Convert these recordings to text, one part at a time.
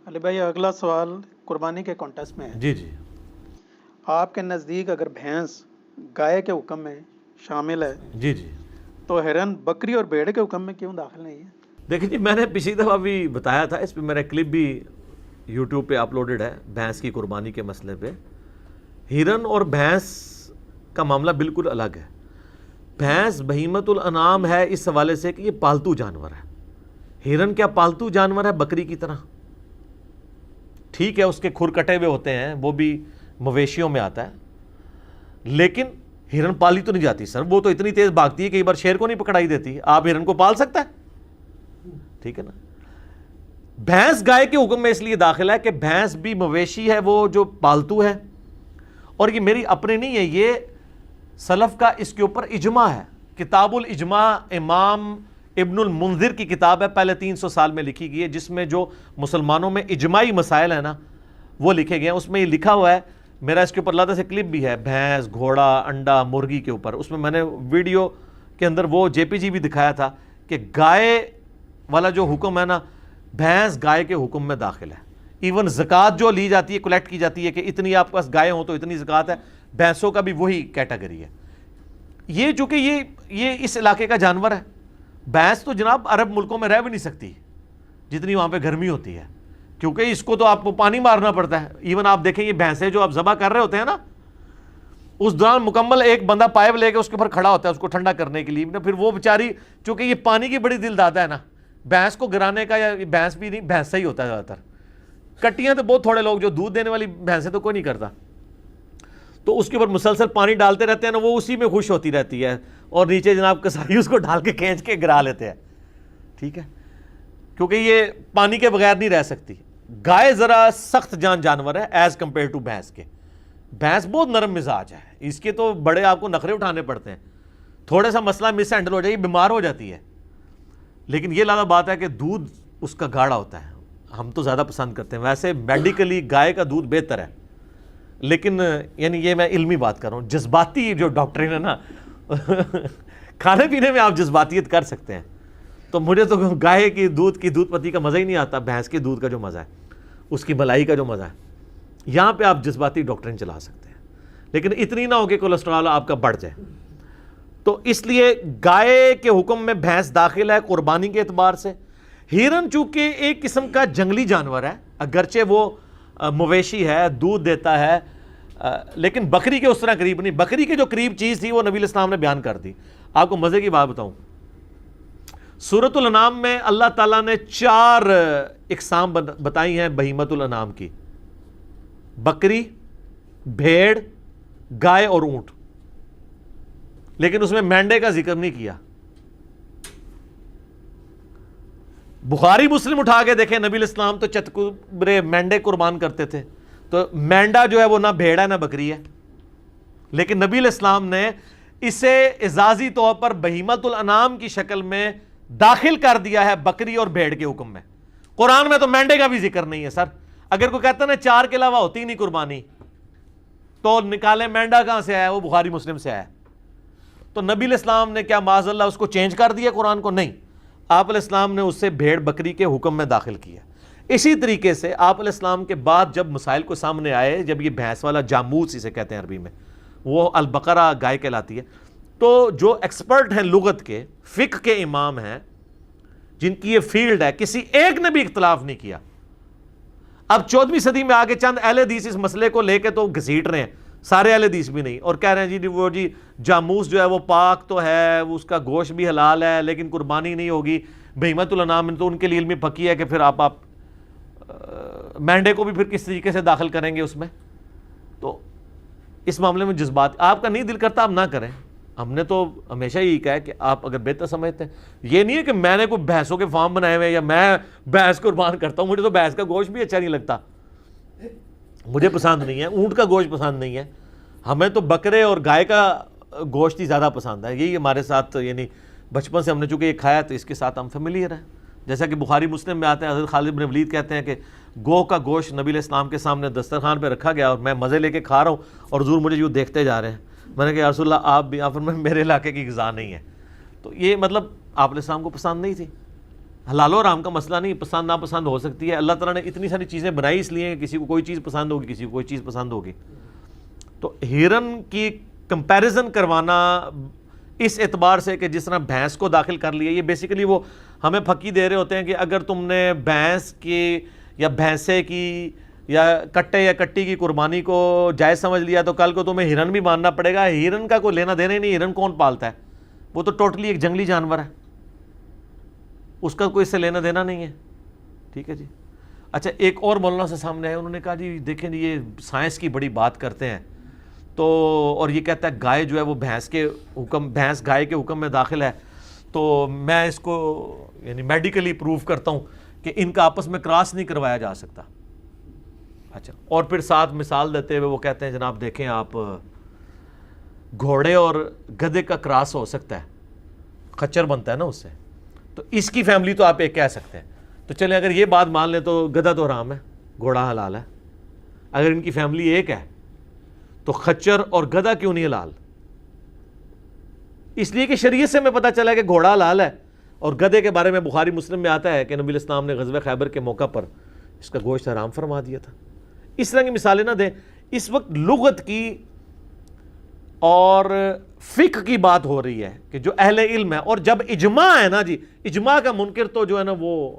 علی بھائی اگلا سوال قربانی کے کانٹیکسٹ میں ہے. جی جی. آپ کے نزدیک اگر بھینس گائے کے حکم میں شامل ہے جی جی. تو ہرن بکری اور بھیڑ کے حکم میں کیوں داخل نہیں ہے؟ دیکھیں جی، میں نے پچھلی دفعہ بھی بتایا تھا، اس پہ میرا کلپ بھی یوٹیوب پہ اپلوڈڈ ہے بھینس کی قربانی کے مسئلے پہ. ہرن اور بھینس کا معاملہ بالکل الگ ہے. بھینس بہیمت الانعام ہے اس حوالے سے کہ یہ پالتو جانور ہے. ہرن کیا پالتو جانور ہے بکری کی طرح؟ ٹھیک ہے اس کے کھر کٹے ہوئے ہوتے ہیں، وہ بھی مویشیوں میں آتا ہے، لیکن ہرن پالی تو نہیں جاتی سر. وہ تو اتنی تیز بھاگتی ہے کہ ایک بار شیر کو نہیں پکڑائی دیتی. آپ ہرن کو پال سکتا ہے؟ ٹھیک ہے نا. بھینس گائے کے حکم میں اس لیے داخل ہے کہ بھینس بھی مویشی ہے، وہ جو پالتو ہے. اور یہ میری اپنے نہیں ہے، یہ سلف کا اس کے اوپر اجماع ہے. کتاب الاجماع امام ابن المنذر کی کتاب ہے، پہلے 300 سال میں لکھی گئی ہے، جس میں جو مسلمانوں میں اجماعی مسائل ہیں نا وہ لکھے گئے ہیں. اس میں یہ لکھا ہوا ہے، میرا اس کے اوپر اللہ سے کلپ بھی ہے، بھینس، گھوڑا، انڈا، مرغی کے اوپر. اس میں میں نے ویڈیو کے اندر وہ جے پی جی بھی دکھایا تھا کہ گائے والا جو حکم ہے نا، بھینس گائے کے حکم میں داخل ہے. ایون زکوٰۃ جو لی جاتی ہے، کلیکٹ کی جاتی ہے کہ اتنی آپ کے پاس گائے ہوں تو اتنی زکوٰۃ ہے، بھینسوں کا بھی وہی کیٹیگری ہے. یہ چونکہ یہ اس علاقے کا جانور ہے. بھینس تو جناب عرب ملکوں میں رہ بھی نہیں سکتی جتنی وہاں پہ گرمی ہوتی ہے، کیونکہ اس کو تو آپ کو پانی مارنا پڑتا ہے. ایون آپ دیکھیں یہ بھینسیں جو آپ ذبح کر رہے ہوتے ہیں نا، اس دوران مکمل ایک بندہ پائپ لے کے اس کے اوپر کھڑا ہوتا ہے اس کو ٹھنڈا کرنے کے لیے. پھر وہ بیچاری، چونکہ یہ پانی کی بڑی دل داتا ہے نا، بھینس کو گرانے کا، یا بھینس بھی نہیں، بھینس ہی ہوتا ہے زیادہ تر. کٹیاں تو بہت تھوڑے لوگ، جو دودھ دینے والی بھینسیں تو کوئی نہیں کرتا، تو اس کے اوپر مسلسل پانی ڈالتے رہتے ہیں نا، وہ اسی میں خوش ہوتی رہتی ہے، اور نیچے جناب کسائی اس کو ڈال کے کھینچ کے گرا لیتے ہیں. ٹھیک ہے، کیونکہ یہ پانی کے بغیر نہیں رہ سکتی. گائے ذرا سخت جان جانور ہے ایز کمپیئر ٹو بھینس کے. بھینس بہت نرم مزاج ہے، اس کے تو بڑے آپ کو نخرے اٹھانے پڑتے ہیں. تھوڑا سا مسئلہ مس ہینڈل ہو جائے بیمار ہو جاتی ہے. لیکن یہ لازم بات ہے کہ دودھ اس کا گاڑھا ہوتا ہے، ہم تو زیادہ پسند کرتے ہیں. ویسے میڈیکلی گائے کا دودھ بہتر ہے، لیکن یعنی یہ میں علمی بات کر رہا ہوں. جذباتی جو ڈاکٹرین ہے نا کھانے پینے میں آپ جذباتیت کر سکتے ہیں. تو مجھے تو گائے کی دودھ پتی کا مزہ ہی نہیں آتا. بھینس کے دودھ کا جو مزہ ہے، اس کی ملائی کا جو مزہ ہے، یہاں پہ آپ جذباتی ڈاکٹرین چلا سکتے ہیں، لیکن اتنی نہ ہو کہ کولیسٹرول آپ کا بڑھ جائے. تو اس لیے گائے کے حکم میں بھینس داخل ہے قربانی کے اعتبار سے. ہرن چونکہ ایک قسم کا جنگلی جانور ہے، اگرچہ وہ مویشی ہے، دودھ دیتا ہے، لیکن بکری کے اس طرح قریب نہیں. بکری کے جو قریب چیز تھی وہ نبی علیہ السلام نے بیان کر دی. آپ کو مزے کی بات بتاؤں، سورۃ الانعام میں اللہ تعالیٰ نے 4 اقسام بتائی ہیں بہیمت الانعام کی: بکری، بھیڑ، گائے اور اونٹ. لیکن اس میں مینڈے کا ذکر نہیں کیا. بخاری مسلم اٹھا کے دیکھیں، نبی علیہ السلام تو چتکبرے مینڈے قربان کرتے تھے. تو مینڈا جو ہے وہ نہ بھیڑ ہے نہ بکری ہے، لیکن نبی علیہ السلام نے اسے اعزازی طور پر بہیمت الانعام کی شکل میں داخل کر دیا ہے بکری اور بھیڑ کے حکم میں. قرآن میں تو مینڈے کا بھی ذکر نہیں ہے سر. اگر کوئی کہتا نا 4 کے علاوہ ہوتی نہیں قربانی، تو نکالے مینڈا کہاں سے آیا؟ وہ بخاری مسلم سے آیا. تو نبی علیہ السلام نے کیا معاذ اللہ اس کو چینج کر دیا قرآن کو؟ نہیں، آپ علیہ السلام نے اس سے بھیڑ بکری کے حکم میں داخل کیا. اسی طریقے سے آپ علیہ السلام کے بعد جب مسائل کو سامنے آئے، جب یہ بھینس والا جاموس اسے کہتے ہیں عربی میں، وہ البقرہ گائے کہلاتی ہے، تو جو ایکسپرٹ ہیں لغت کے، فقہ کے امام ہیں، جن کی یہ فیلڈ ہے، کسی ایک نے بھی اختلاف نہیں کیا. اب 14ویں صدی میں آگے چند اہل حدیث اس مسئلے کو لے کے تو گھسیٹ رہے ہیں، سارے اہل حدیث بھی نہیں، اور کہہ رہے ہیں جی جاموس جو ہے وہ پاک تو ہے، اس کا گوشت بھی حلال ہے، لیکن قربانی نہیں ہوگی. بہیمت الانعام تو ان کے لیے علمی پکی ہے کہ پھر آپ مینڈے کو بھی پھر کس طریقے سے داخل کریں گے اس میں. تو اس معاملے میں جذبات آپ کا نہیں دل کرتا آپ نہ کریں. ہم نے تو ہمیشہ یہی کہا ہے کہ آپ اگر بہتر سمجھتے ہیں، یہ نہیں ہے کہ میں نے کوئی بھینسوں کے فارم بنائے ہوئے یا میں بھینس قربان کرتا ہوں. مجھے تو بھینس کا گوشت بھی اچھا نہیں لگتا، مجھے پسند نہیں ہے. اونٹ کا گوشت پسند نہیں ہے. ہمیں تو بکرے اور گائے کا گوشت ہی زیادہ پسند ہے. یہی ہمارے ساتھ، یعنی بچپن سے ہم نے چونکہ یہ کھایا تو اس کے ساتھ ہم فیملیئر ہیں. جیسا کہ بخاری مسلم میں آتے ہیں، حضرت خالد بن ولید کہتے ہیں کہ گو کا گوشت نبی علیہ السلام کے سامنے دسترخوان پہ رکھا گیا اور میں مزے لے کے کھا رہا ہوں اور حضور مجھے یوں دیکھتے جا رہے ہیں. میں نے کہا یا رسول اللہ آپ بھی، آپ فرمائے میرے علاقے کی غذا نہیں ہے. تو یہ مطلب آپ علیہ السلام کو پسند نہیں تھی. حلال و حرام کا مسئلہ نہیں، پسند ناپسند ہو سکتی ہے. اللہ تعالیٰ نے اتنی ساری چیزیں بنائی اس لیے کسی کو کوئی چیز پسند ہوگی، کسی کو کوئی چیز پسند ہوگی. تو ہرن کی کمپیریزن کروانا اس اعتبار سے کہ جس طرح بھینس کو داخل کر لیا، یہ بیسیکلی وہ ہمیں پھکی دے رہے ہوتے ہیں کہ اگر تم نے بھینس کی یا بھینسے کی یا کٹے یا کٹی کی قربانی کو جائز سمجھ لیا تو کل کو تمہیں ہرن بھی ماننا پڑے گا. ہرن کا کوئی لینا دینا ہی نہیں. ہرن کون پالتا ہے؟ وہ تو ٹوٹلی ایک جنگلی جانور ہے، اس کا کوئی اس سے لینا دینا نہیں ہے. ٹھیک ہے جی. اچھا، ایک اور مولانا سے سامنے آئے، انہوں نے کہا جی دیکھیں جی یہ سائنس کی بڑی بات کرتے ہیں تو، اور یہ کہتا ہے گائے جو ہے وہ بھینس گائے کے حکم میں داخل ہے، تو میں اس کو یعنی میڈیکلی پروف کرتا ہوں کہ ان کا آپس میں کراس نہیں کروایا جا سکتا. اچھا، اور پھر ساتھ مثال دیتے ہوئے وہ کہتے ہیں جناب دیکھیں آپ، گھوڑے اور گدھے کا کراس ہو سکتا ہے، خچر بنتا ہے نا اس سے، تو اس کی فیملی تو آپ ایک کہہ سکتے ہیں. تو چلیں اگر یہ بات مان لیں تو گدھا تو حرام ہے، گھوڑا حلال ہے. اگر ان کی فیملی ایک ہے تو خچر اور گدھا کیوں نہیں حلال؟ اس لیے کہ شریعت سے ہمیں پتہ چلا کہ گھوڑا حلال ہے، اور گدھے کے بارے میں بخاری مسلم میں آتا ہے کہ نبی الاسلام نے غزوہ خیبر کے موقع پر اس کا گوشت حرام فرما دیا تھا. اس طرح کی مثالیں نہ دیں. اس وقت لغت کی اور فقہ کی بات ہو رہی ہے کہ جو اہل علم ہے، اور جب اجماع ہے نا جی، اجماع کا منکر تو جو ہے نا وہ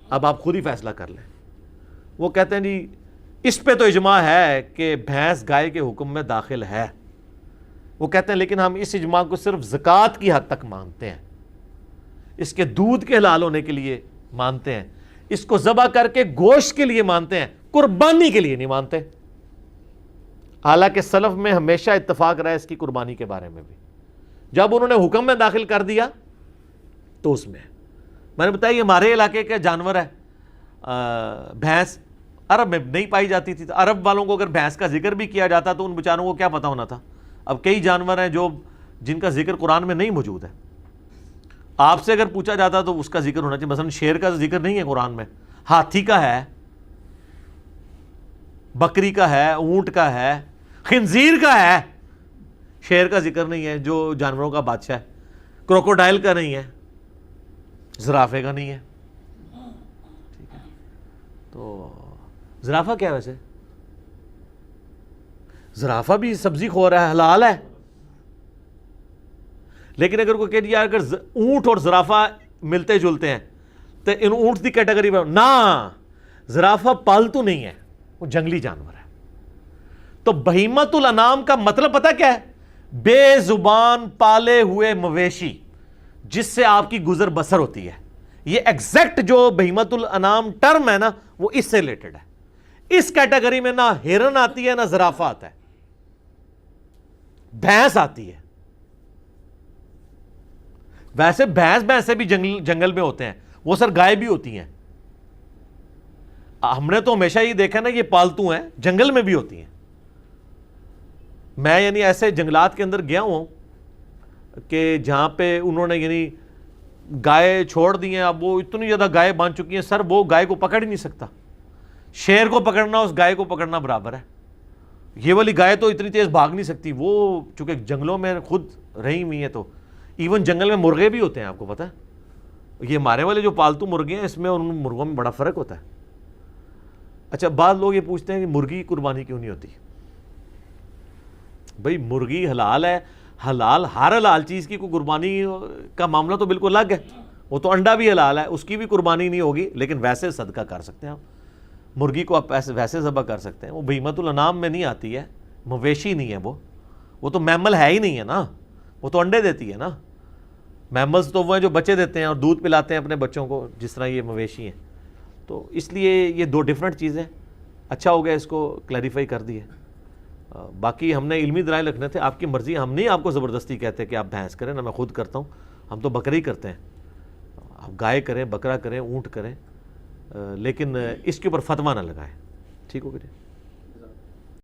اب آپ خود ہی فیصلہ کر لیں. وہ کہتے ہیں جی اس پہ تو اجماع ہے کہ بھینس گائے کے حکم میں داخل ہے. وہ کہتے ہیں لیکن ہم اس اجماع کو صرف زکوٰۃ کی حد تک مانتے ہیں، اس کے دودھ کے حلال ہونے کے لیے مانتے ہیں، اس کو ذبح کر کے گوشت کے لیے مانتے ہیں، قربانی کے لیے نہیں مانتے. حالانکہ سلف میں ہمیشہ اتفاق رہا ہے اس کی قربانی کے بارے میں بھی. جب انہوں نے حکم میں داخل کر دیا تو اس میں نے بتایا یہ ہمارے علاقے کا جانور ہے. بھینس عرب میں نہیں پائی جاتی تھی، تو عرب والوں کو اگر بھینس کا ذکر بھی کیا جاتا تو ان بیچاروں کو کیا پتا ہونا تھا. اب کئی جانور ہیں جن کا ذکر قرآن میں نہیں موجود ہے. آپ سے اگر پوچھا جاتا تو اس کا ذکر ہونا چاہیے. مثلا شیر کا ذکر نہیں ہے قرآن میں، ہاتھی کا ہے، بکری کا ہے، اونٹ کا ہے، خنزیر کا ہے. شیر کا ذکر نہیں ہے جو جانوروں کا بادشاہ ہے. کروکوڈائل کا نہیں ہے، زرافے کا نہیں ہے. ٹھیک ہے، تو زرافہ کیا ہے ویسے؟ زرافہ بھی سبزی خور ہے، حلال ہے. لیکن اگر کوئی کہ یار اگر اونٹ اور زرافہ ملتے جلتے ہیں تو ان اونٹ کی کیٹیگری میں نہ، زرافہ پالتو نہیں ہے، وہ جنگلی جانور ہے. تو بہیمۃ الانام کا مطلب پتہ کیا ہے؟ بے زبان پالے ہوئے مویشی جس سے آپ کی گزر بسر ہوتی ہے. یہ ایگزیکٹ جو بہیمۃ الانام ٹرم ہے نا وہ اس سے ریلیٹڈ ہے. اس کیٹیگری میں نہ ہرن آتی ہے نہ زرافہ آتا ہے، بھینس آتی ہے. ویسے بھینسے بھی جنگل میں ہوتے ہیں، وہ سر گائے بھی ہوتی ہیں. ہم نے تو ہمیشہ یہ دیکھا نا یہ پالتو ہیں، جنگل میں بھی ہوتی ہیں. میں یعنی ایسے جنگلات کے اندر گیا ہوں کہ جہاں پہ انہوں نے یعنی گائے چھوڑ دی ہیں. اب وہ اتنی زیادہ گائے بن چکی ہیں سر، وہ گائے کو پکڑ ہی نہیں سکتا. شیر کو پکڑنا اس گائے کو پکڑنا برابر ہے. یہ والی گائے تو اتنی تیز بھاگ نہیں سکتی، وہ چونکہ جنگلوں میں خود رہی ہوئی ہیں. تو ایون جنگل میں مرغے بھی ہوتے ہیں، آپ کو پتہ ہے. یہ ہمارے والے جو پالتو مرغے ہیں اس میں اور ان مرغوں میں بڑا فرق ہوتا ہے. اچھا، بعض لوگ یہ پوچھتے ہیں کہ مرغی قربانی کیوں نہیں ہوتی؟ بھئی مرغی حلال ہے. حلال ہر حلال چیز کی کوئی قربانی کا معاملہ تو بالکل الگ ہے. وہ تو انڈا بھی حلال ہے، اس کی بھی قربانی نہیں ہوگی، لیکن ویسے صدقہ کر سکتے ہیں آپ. مرغی کو آپ ویسے ذبح کر سکتے ہیں. وہ بہیمۃ الانام میں نہیں آتی ہے، مویشی نہیں ہے. وہ تو میمل ہے ہی نہیں ہے نا، وہ تو انڈے دیتی ہے نا. میملز تو وہ ہیں جو بچے دیتے ہیں اور دودھ پلاتے ہیں اپنے بچوں کو، جس طرح یہ مویشی ہیں. تو اس لیے یہ دو ڈیفرنٹ چیزیں. اچھا ہو گیا اس کو کلیریفائی کر دیے. باقی ہم نے علمی دلائل رکھنے تھے، آپ کی مرضی. ہم نہیں آپ کو زبردستی کہتے کہ آپ بھینس کریں، نہ میں خود کرتا ہوں. ہم تو بکرے ہی کرتے ہیں. آپ گائے کریں، بکرا کریں، اونٹ کریں، لیکن اس کے اوپر فتویٰ نہ لگائیں. ٹھیک ہو گیا جی.